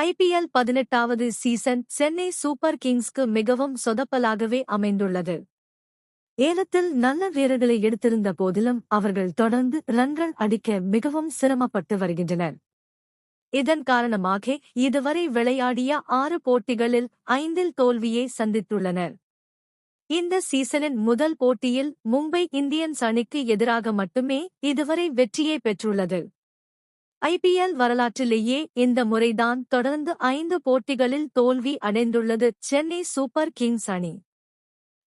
IPL 18வது season Chennai super கிங்ஸ்க்கு மிகவும் சொதப்பலாகவே அமைந்துள்ளது. ஏலத்தில் நல்ல வீரர்களை எடுத்திருந்த போதிலும் அவர்கள் தொடர்ந்து ரன்கள் அடிக்க மிகவும் சிரமப்பட்டு வருகின்றனர். இதன் காரணமாக இதுவரை விளையாடிய 6 போட்டிகளில் 5இல் தோல்வியை சந்தித்துள்ளனர். இந்த சீசனின் முதல் போட்டியில் மும்பை இந்தியன்ஸ் அணிக்கு எதிராக மட்டுமே இதுவரை வெற்றியை பெற்றுள்ளது. IPL வரலாற்றிலேயே இந்த முறைதான் தொடர்ந்து 5 போட்டிகளில் தோல்வி அடைந்துள்ளது சென்னை சூப்பர் கிங்ஸ் அணி.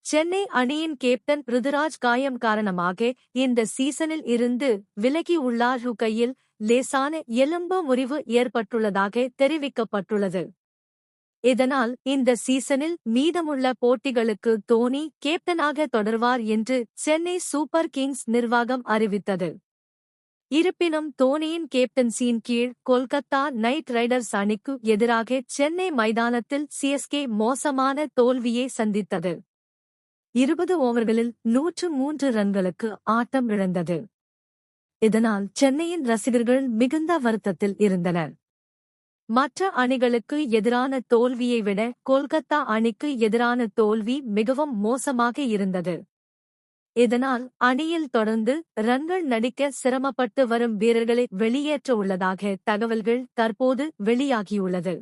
சென்னை அணியின் கேப்டன் ருதுராஜ் காயம் காரணமாக இந்த சீசனில் இருந்து விலகி உள்ளார். கையில் லேசான எலும்பு முறிவு ஏற்பட்டுள்ளதாக தெரிவிக்கப்பட்டுள்ளது. இதனால் இந்த சீசனில் மீதமுள்ள போட்டிகளுக்கு தோனி கேப்டனாக தொடர்வார் என்று சென்னை சூப்பர் கிங்ஸ் நிர்வாகம் அறிவித்தது. இருப்பினும் தோனியின் கேப்டன்சியின் கீழ் கொல்கத்தா நைட் ரைடர்ஸ் அணிக்கு எதிராக சென்னை மைதானத்தில் CSK மோசமான தோல்வியை சந்தித்தது. 20 ஓவர்களில் 103 ரன்களுக்கு ஆட்டம் இழந்தது. இதனால் சென்னையின் ரசிகர்கள் மிகுந்த வருத்தத்தில் இருந்தனர். மற்ற அணிகளுக்கு எதிரான தோல்வியை விட கொல்கத்தா அணிக்கு எதிரான தோல்வி மிகவும் மோசமாக இருந்தது. இதனால் அணியில் தொடர்ந்து ரன்கள் நடிக்க சிரமப்பட்டு வரும் வீரர்களை வெளியேற்ற உள்ளதாக தகவல்கள் தற்போது வெளியாகியுள்ளது.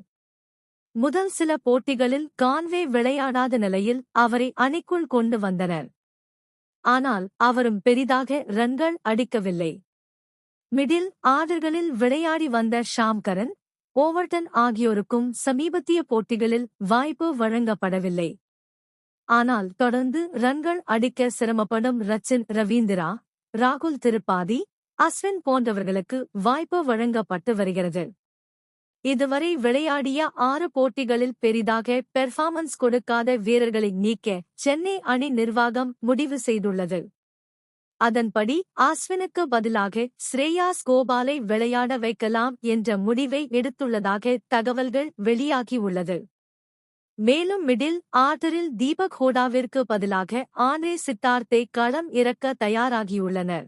முதல் சில போட்டிகளில் கான்வே விளையாடாத நிலையில் அவரை அணிக்குள் கொண்டு வந்தனர். ஆனால் அவரும் பெரிதாக ரன்கள் அடிக்கவில்லை. மிடில் ஆர்டர்களில் விளையாடி வந்த ஷாம் கரன், ஓவர்டன் ஆகியோருக்கும் சமீபத்திய போட்டிகளில் வாய்ப்பு வழங்கப்படவில்லை. ஆனால் தொடர்ந்து ரன்கள் அடிக்க சிரமப்படும் ரச்சின் ரவீந்திரா, ராகுல் திரிபாதி, அஸ்வின் போன்றவர்களுக்கு வாய்ப்பு வழங்கப்பட்டு வருகிறது. இதுவரை விளையாடிய 6 போட்டிகளில் பெரிதாக பெர்ஃபார்மன்ஸ் கொடுக்காத வீரர்களை நீக்க சென்னை அணி நிர்வாகம் முடிவு செய்துள்ளது. அதன்படி அஸ்வினுக்கு பதிலாக ஸ்ரேயாஸ் கோபாலை விளையாட வைக்கலாம் என்ற முடிவை எடுத்துள்ளதாக தகவல்கள் வெளியாகியுள்ளது. மேலும் மிடில் ஆர்டரில் தீபக் ஹூடாவிற்கு பதிலாக ஆண்ட்ரே சித்தார்த்தை களம் இறக்க தயாராகியுள்ளனர்.